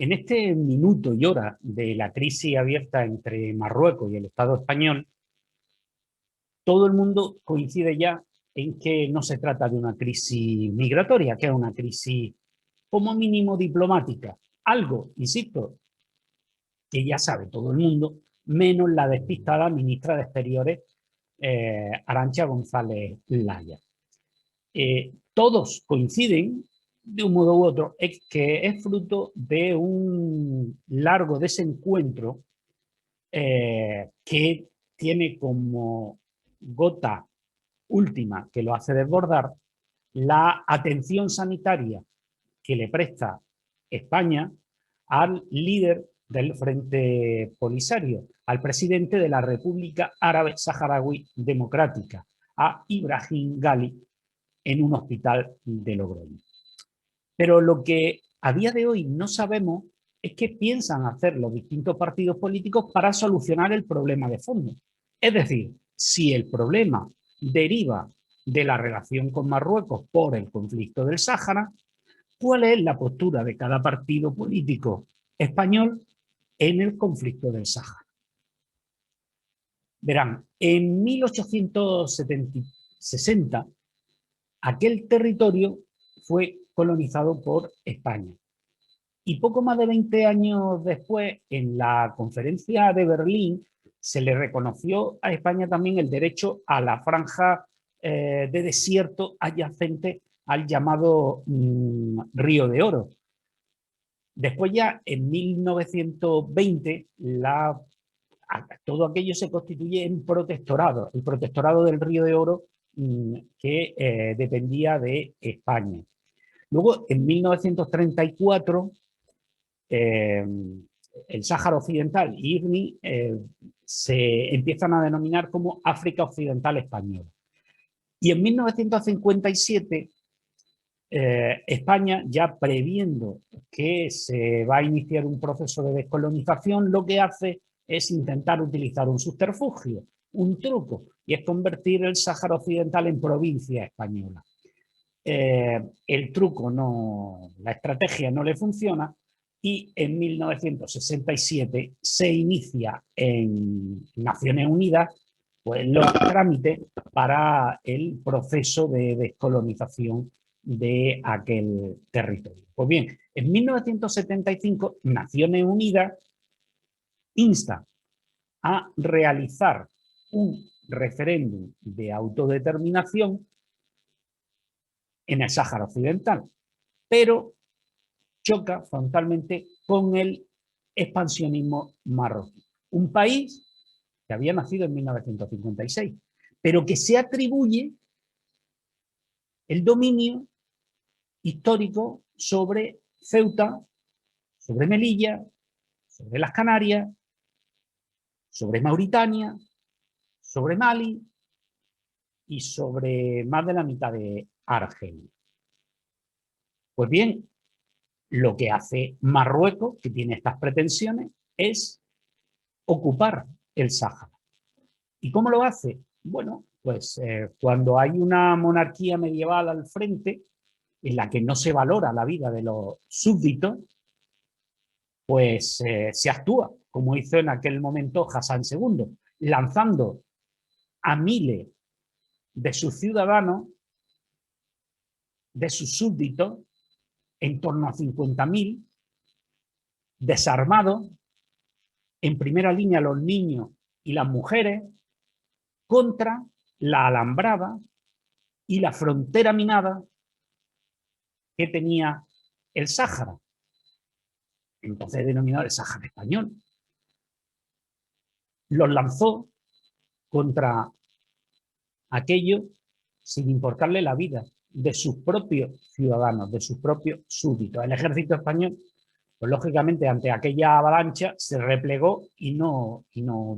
En este minuto y hora de la crisis abierta entre Marruecos y el Estado español, todo el mundo coincide ya en que no se trata de una crisis migratoria, que es una crisis como mínimo diplomática. Algo, insisto, que ya sabe todo el mundo, menos la despistada ministra de Exteriores, Arantxa González Laya. Todos coinciden, de un modo u otro, es que es fruto de un largo desencuentro que tiene como gota última que lo hace desbordar la atención sanitaria que le presta España al líder del Frente Polisario, al presidente de la República Árabe Saharaui Democrática, a Ibrahim Gali, en un hospital de Logroño. Pero lo que a día de hoy no sabemos es qué piensan hacer los distintos partidos políticos para solucionar el problema de fondo. Es decir, si el problema deriva de la relación con Marruecos por el conflicto del Sáhara, ¿cuál es la postura de cada partido político español en el conflicto del Sáhara? Verán, en 1860 aquel territorio fue colonizado por España. Y poco más de 20 años después, en la conferencia de Berlín, se le reconoció a España también el derecho a la franja de desierto adyacente al llamado Río de Oro. Después ya, en 1920, todo aquello se constituye en protectorado, el protectorado del Río de Oro, que dependía de España. Luego, en 1934, el Sáhara Occidental y IRNI se empiezan a denominar como África Occidental Española. Y en 1957, España, ya previendo que se va a iniciar un proceso de descolonización, lo que hace es intentar utilizar un subterfugio, un truco, y es convertir el Sáhara Occidental en provincia española. El truco la estrategia no le funciona y en 1967 se inicia en Naciones Unidas pues, los trámites para el proceso de descolonización de aquel territorio. Pues bien, en 1975 Naciones Unidas insta a realizar un referéndum de autodeterminación en el Sáhara Occidental, pero choca frontalmente con el expansionismo marroquí. Un país que había nacido en 1956, pero que se atribuye el dominio histórico sobre Ceuta, sobre Melilla, sobre las Canarias, sobre Mauritania, sobre Mali y sobre más de la mitad de Argelia. Pues bien, lo que hace Marruecos, que tiene estas pretensiones, es ocupar el Sáhara. ¿Y cómo lo hace? Bueno, pues cuando hay una monarquía medieval al frente, en la que no se valora la vida de los súbditos, pues se actúa, como hizo en aquel momento Hassan II, lanzando a miles de sus ciudadanos, de sus súbditos, en torno a 50.000, desarmados, en primera línea los niños y las mujeres, contra la alambrada y la frontera minada que tenía el Sáhara, entonces denominado el Sáhara español. Los lanzó contra aquello sin importarle la vida de sus propios ciudadanos, de sus propios súbditos. El ejército español, pues lógicamente ante aquella avalancha se replegó y no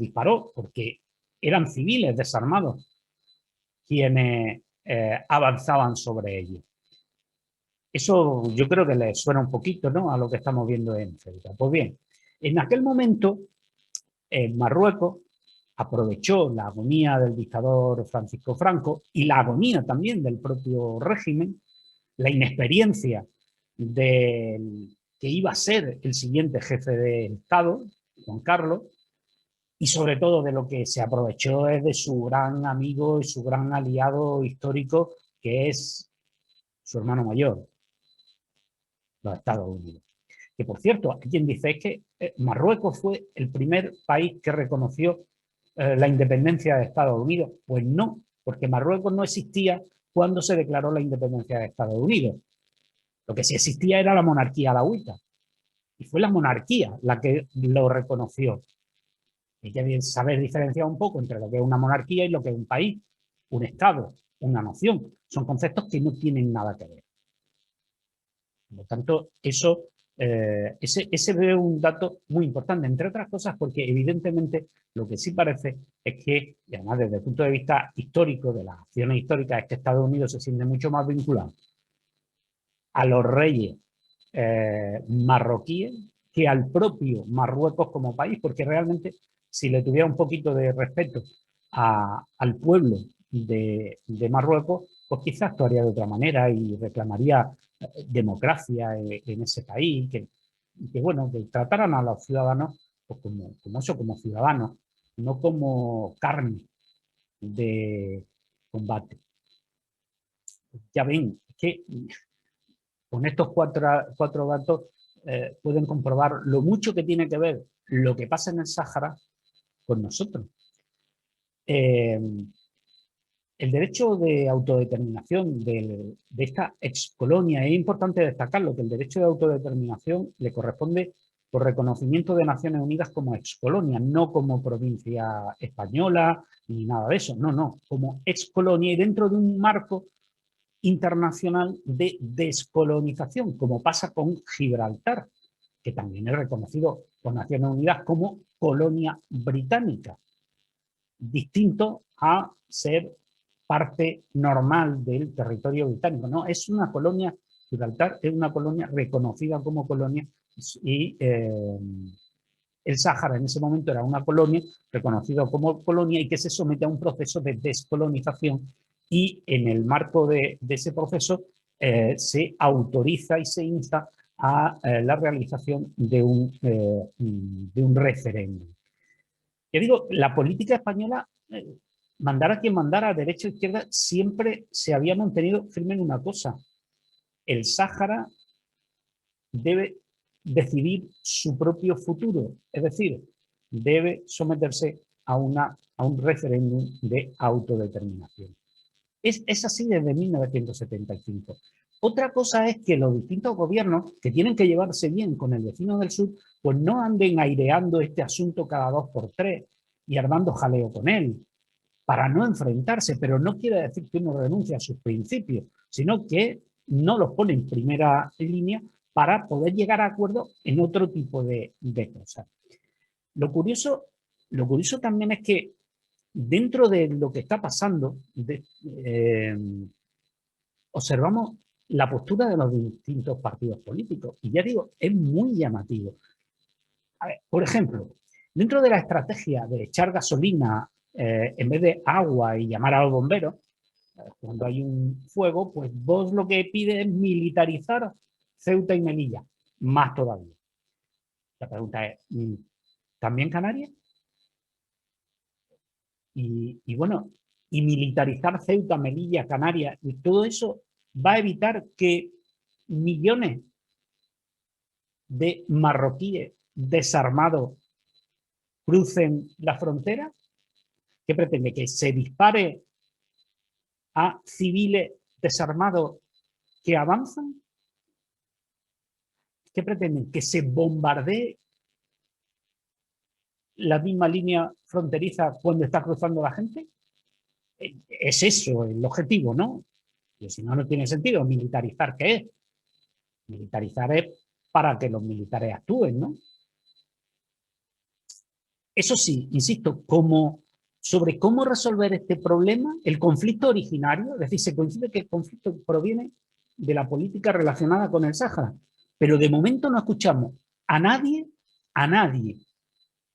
disparó, porque eran civiles desarmados quienes avanzaban sobre ellos. Eso yo creo que les suena un poquito, ¿no?, a lo que estamos viendo en Ceuta. Pues bien, en aquel momento Marruecos aprovechó la agonía del dictador Francisco Franco y la agonía también del propio régimen, la inexperiencia del que iba a ser el siguiente jefe de Estado, Juan Carlos, y sobre todo de lo que se aprovechó es de su gran amigo y su gran aliado histórico, que es su hermano mayor, los Estados Unidos. Que por cierto, hay quien dice que Marruecos fue el primer país que reconoció la independencia de Estados Unidos. Pues no, porque Marruecos no existía cuando se declaró la independencia de Estados Unidos. Lo que sí existía era la monarquía alauita. Y fue la monarquía la que lo reconoció. Hay que saber diferenciar un poco entre lo que es una monarquía y lo que es un país, un estado, una nación. Son conceptos que no tienen nada que ver. Por lo tanto, eso, ese es un dato muy importante, entre otras cosas porque evidentemente lo que sí parece es que, y además desde el punto de vista histórico, de las acciones históricas, es que Estados Unidos se siente mucho más vinculado a los reyes marroquíes que al propio Marruecos como país, porque realmente si le tuviera un poquito de respeto al pueblo de Marruecos, pues quizás actuaría de otra manera y reclamaría democracia en ese país, que bueno, que trataran a los ciudadanos pues como eso, como ciudadanos, no como carne de combate. Ya ven, que con estos cuatro datos pueden comprobar lo mucho que tiene que ver lo que pasa en el Sáhara con nosotros. El derecho de autodeterminación de esta excolonia, es importante destacarlo, que el derecho de autodeterminación le corresponde por reconocimiento de Naciones Unidas como excolonia, no como provincia española ni nada de eso, no, como excolonia y dentro de un marco internacional de descolonización, como pasa con Gibraltar, que también es reconocido por Naciones Unidas como colonia británica, distinto a ser parte normal del territorio británico. No, es una colonia, Gibraltar es una colonia reconocida como colonia y el Sáhara en ese momento era una colonia reconocida como colonia y que se somete a un proceso de descolonización y en el marco de ese proceso se autoriza y se insta a la realización de un referéndum. Yo digo, la política española, mandara quien mandara, derecha o izquierda, siempre se había mantenido firme en una cosa. El Sáhara debe decidir su propio futuro, es decir, debe someterse a un referéndum de autodeterminación. Es así desde 1975. Otra cosa es que los distintos gobiernos que tienen que llevarse bien con el vecino del sur, pues no anden aireando este asunto cada 2 por 3 y armando jaleo con él, para no enfrentarse, pero no quiere decir que uno renuncie a sus principios, sino que no los pone en primera línea para poder llegar a acuerdos en otro tipo de cosas. Lo curioso también es que dentro de lo que está pasando, observamos la postura de los distintos partidos políticos. Y ya digo, es muy llamativo. A ver, por ejemplo, dentro de la estrategia de echar gasolina en vez de agua y llamar a los bomberos, cuando hay un fuego, pues vos lo que pides es militarizar Ceuta y Melilla, más todavía. La pregunta es, ¿también Canarias? Y bueno, y militarizar Ceuta, Melilla, Canarias, y todo eso va a evitar que millones de marroquíes desarmados crucen la frontera. ¿Qué pretende? ¿Que se dispare a civiles desarmados que avanzan? ¿Qué pretenden? ¿Que se bombardee la misma línea fronteriza cuando está cruzando la gente? Es eso el objetivo, ¿no? Y si no, no tiene sentido. ¿Militarizar qué es? Militarizar es para que los militares actúen, ¿no? Eso sí, insisto, sobre cómo resolver este problema, el conflicto originario, es decir, se coincide que el conflicto proviene de la política relacionada con el Sáhara, pero de momento no escuchamos a nadie,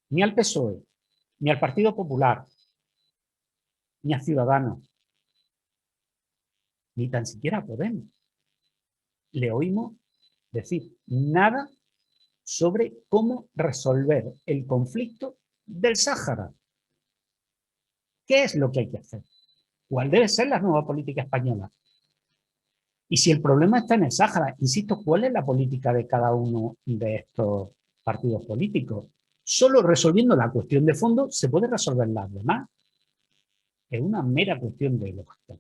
ni al PSOE, ni al Partido Popular, ni a Ciudadanos, ni tan siquiera a Podemos. Le oímos decir nada sobre cómo resolver el conflicto del Sáhara. ¿Qué es lo que hay que hacer? ¿Cuál debe ser la nueva política española? Y si el problema está en el Sáhara, insisto, ¿cuál es la política de cada uno de estos partidos políticos? Solo resolviendo la cuestión de fondo se puede resolver las demás. Es una mera cuestión de lógica.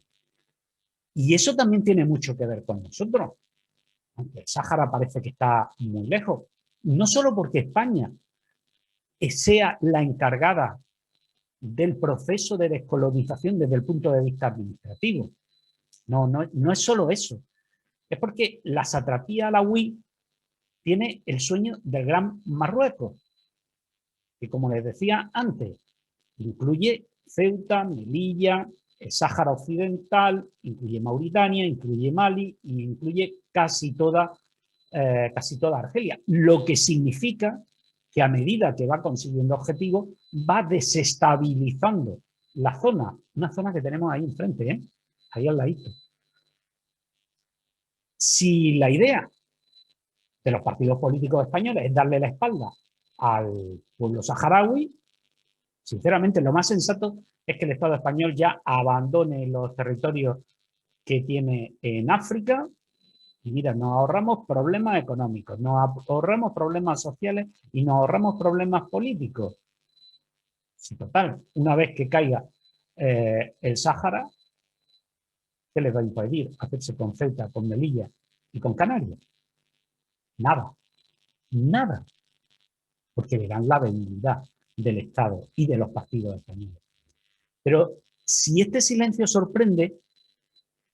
Y eso también tiene mucho que ver con nosotros. Aunque el Sáhara parece que está muy lejos. No solo porque España sea la encargada del proceso de descolonización desde el punto de vista administrativo. No es solo eso. Es porque la satrapía alauí tiene el sueño del Gran Marruecos, que como les decía antes, incluye Ceuta, Melilla, el Sáhara Occidental, incluye Mauritania, incluye Mali y incluye casi toda Argelia, lo que significa que a medida que va consiguiendo objetivos va desestabilizando la zona, una zona que tenemos ahí enfrente, ahí al ladito. Si la idea de los partidos políticos españoles es darle la espalda al pueblo saharaui, sinceramente lo más sensato es que el Estado español ya abandone los territorios que tiene en África y mira, nos ahorramos problemas económicos, nos ahorramos problemas sociales y nos ahorramos problemas políticos. Sí, total, una vez que caiga el Sáhara, ¿qué les va a impedir hacerse con Ceuta, con Melilla y con Canarias? Nada, nada, porque verán la debilidad del Estado y de los partidos españoles. Pero si este silencio sorprende,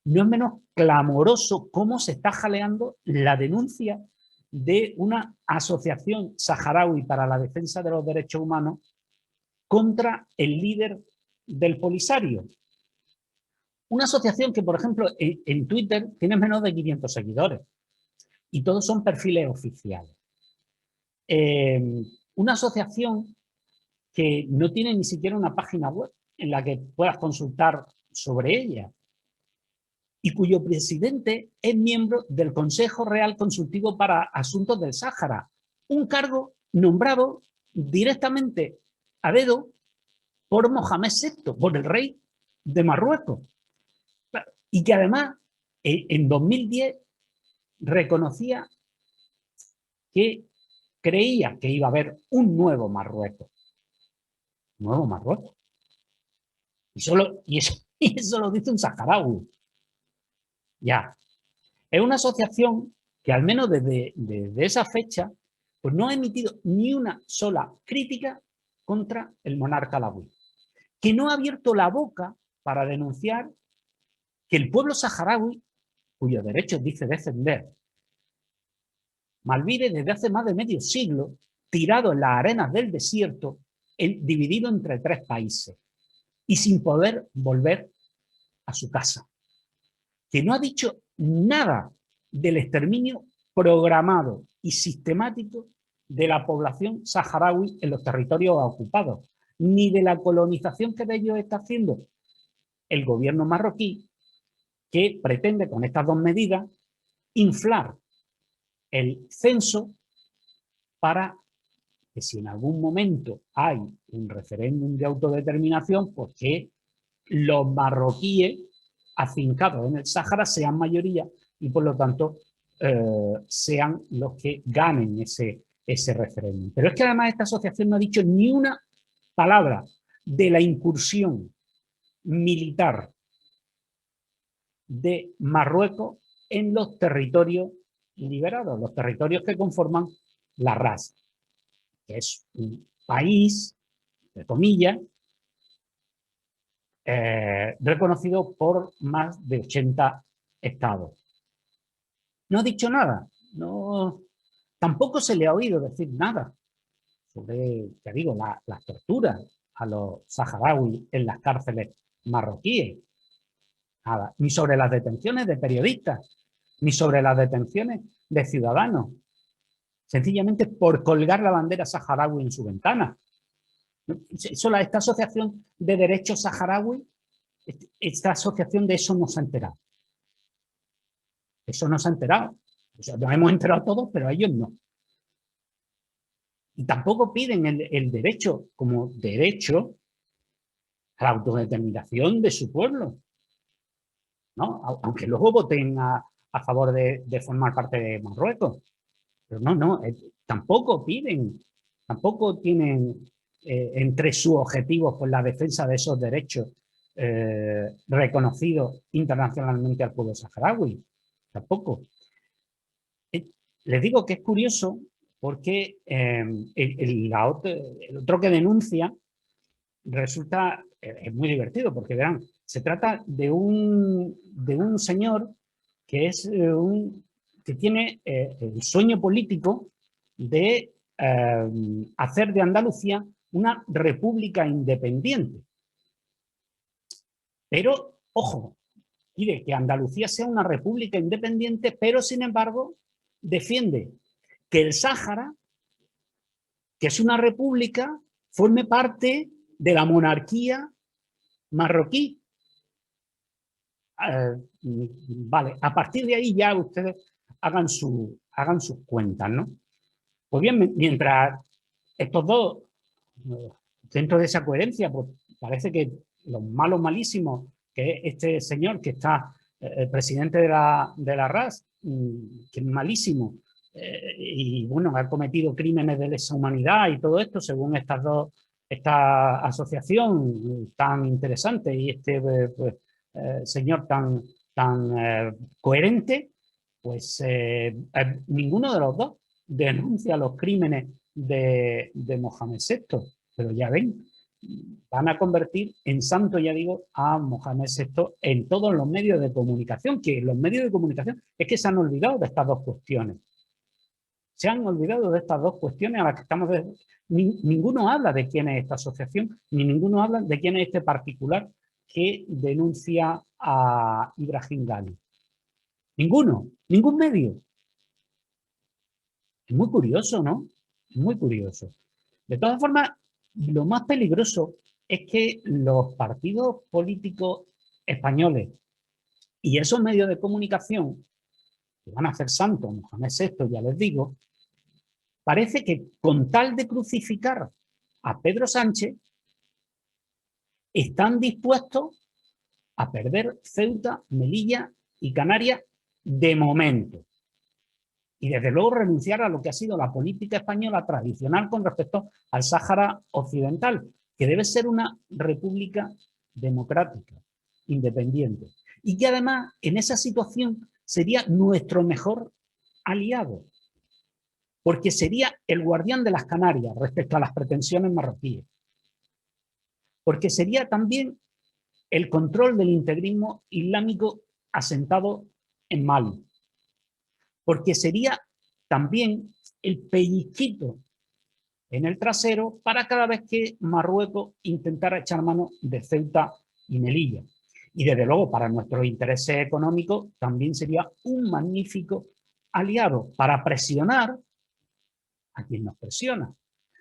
no es menos clamoroso cómo se está jaleando la denuncia de una asociación saharaui para la defensa de los derechos humanos contra el líder del Polisario. Una asociación que, por ejemplo, en Twitter tiene menos de 500 seguidores y todos son perfiles oficiales. Una asociación que no tiene ni siquiera una página web en la que puedas consultar sobre ella y cuyo presidente es miembro del Consejo Real Consultivo para Asuntos del Sáhara, un cargo nombrado directamente a dedo por Mohamed VI, por el rey de Marruecos, y que además en 2010 reconocía que creía que iba a haber un nuevo Marruecos. Nuevo Marruecos. Y eso lo dice un saharaui. Ya. Es una asociación que al menos desde esa fecha pues no ha emitido ni una sola crítica contra el monarca alauí, que no ha abierto la boca para denunciar que el pueblo saharaui, cuyos derechos dice defender, malvive desde hace más de medio siglo, tirado en las arenas del desierto, dividido entre 3 países y sin poder volver a su casa. Que no ha dicho nada del exterminio programado y sistemático de la población saharaui en los territorios ocupados, ni de la colonización que de ellos está haciendo el gobierno marroquí, que pretende con estas 2 medidas inflar el censo para que si en algún momento hay un referéndum de autodeterminación, pues que los marroquíes afincados en el Sáhara sean mayoría y por lo tanto sean los que ganen ese referéndum. Pero es que además esta asociación no ha dicho ni una palabra de la incursión militar de Marruecos en los territorios liberados, los territorios que conforman la RAS, que es un país, de comillas, reconocido por más de 80 estados. No ha dicho nada, tampoco se le ha oído decir nada sobre, ya digo, las torturas a los saharauis en las cárceles marroquíes. Nada, ni sobre las detenciones de periodistas, ni sobre las detenciones de ciudadanos, sencillamente por colgar la bandera saharaui en su ventana. Esta asociación de derechos saharaui, esta asociación de eso no se ha enterado. Eso no se ha enterado. O sea, nos hemos enterado todos, pero ellos no. Y tampoco piden el derecho como derecho a la autodeterminación de su pueblo, ¿no? Aunque luego voten a favor de formar parte de Marruecos. Pero no, tampoco piden, tampoco tienen entre sus objetivos pues, la defensa de esos derechos reconocidos internacionalmente al pueblo saharaui. Tampoco. Les digo que es curioso porque el otro que denuncia resulta, es muy divertido, porque verán, se trata de un señor que es que tiene el sueño político de hacer de Andalucía una república independiente. Pero, ojo, quiere que Andalucía sea una república independiente, pero sin embargo defiende que el Sáhara, que es una república, forme parte de la monarquía marroquí. Vale, a partir de ahí ya ustedes hagan sus cuentas, ¿no? Pues bien, mientras estos dos, dentro de esa coherencia, pues parece que los malos malísimos, que es este señor que está, el presidente de la RAS, que es malísimo, y bueno, ha cometido crímenes de lesa humanidad y todo esto, según esta asociación tan interesante y este pues, señor tan coherente, pues ninguno de los dos denuncia los crímenes de Mohamed VI, pero ya ven, van a convertir en santo, ya digo, a Mohamed VI en todos los medios de comunicación, que los medios de comunicación es que se han olvidado de estas dos cuestiones. Se han olvidado de estas dos cuestiones a las que estamos... Ninguno habla de quién es esta asociación, ni ninguno habla de quién es este particular que denuncia a Ibrahim Ghali. Ninguno, ningún medio. Es muy curioso, ¿no? Es muy curioso. De todas formas, lo más peligroso es que los partidos políticos españoles y esos medios de comunicación que van a hacer santos, Mohamed VI, ya les digo, parece que con tal de crucificar a Pedro Sánchez, están dispuestos a perder Ceuta, Melilla y Canarias de momento. Y desde luego renunciar a lo que ha sido la política española tradicional con respecto al Sáhara Occidental, que debe ser una república democrática, independiente. Y que además en esa situación sería nuestro mejor aliado, porque sería el guardián de las Canarias respecto a las pretensiones marroquíes, porque sería también el control del integrismo islámico asentado en Mali, porque sería también el pellizquito en el trasero para cada vez que Marruecos intentara echar mano de Ceuta y Melilla. Y desde luego para nuestros intereses económicos también sería un magnífico aliado para presionar a quien nos presiona.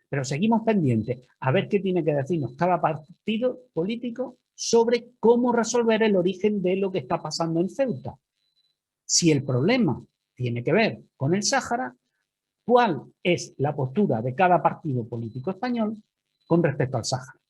Pero seguimos pendientes a ver qué tiene que decirnos cada partido político sobre cómo resolver el origen de lo que está pasando en Ceuta. Si el problema tiene que ver con el Sáhara, ¿cuál es la postura de cada partido político español con respecto al Sáhara?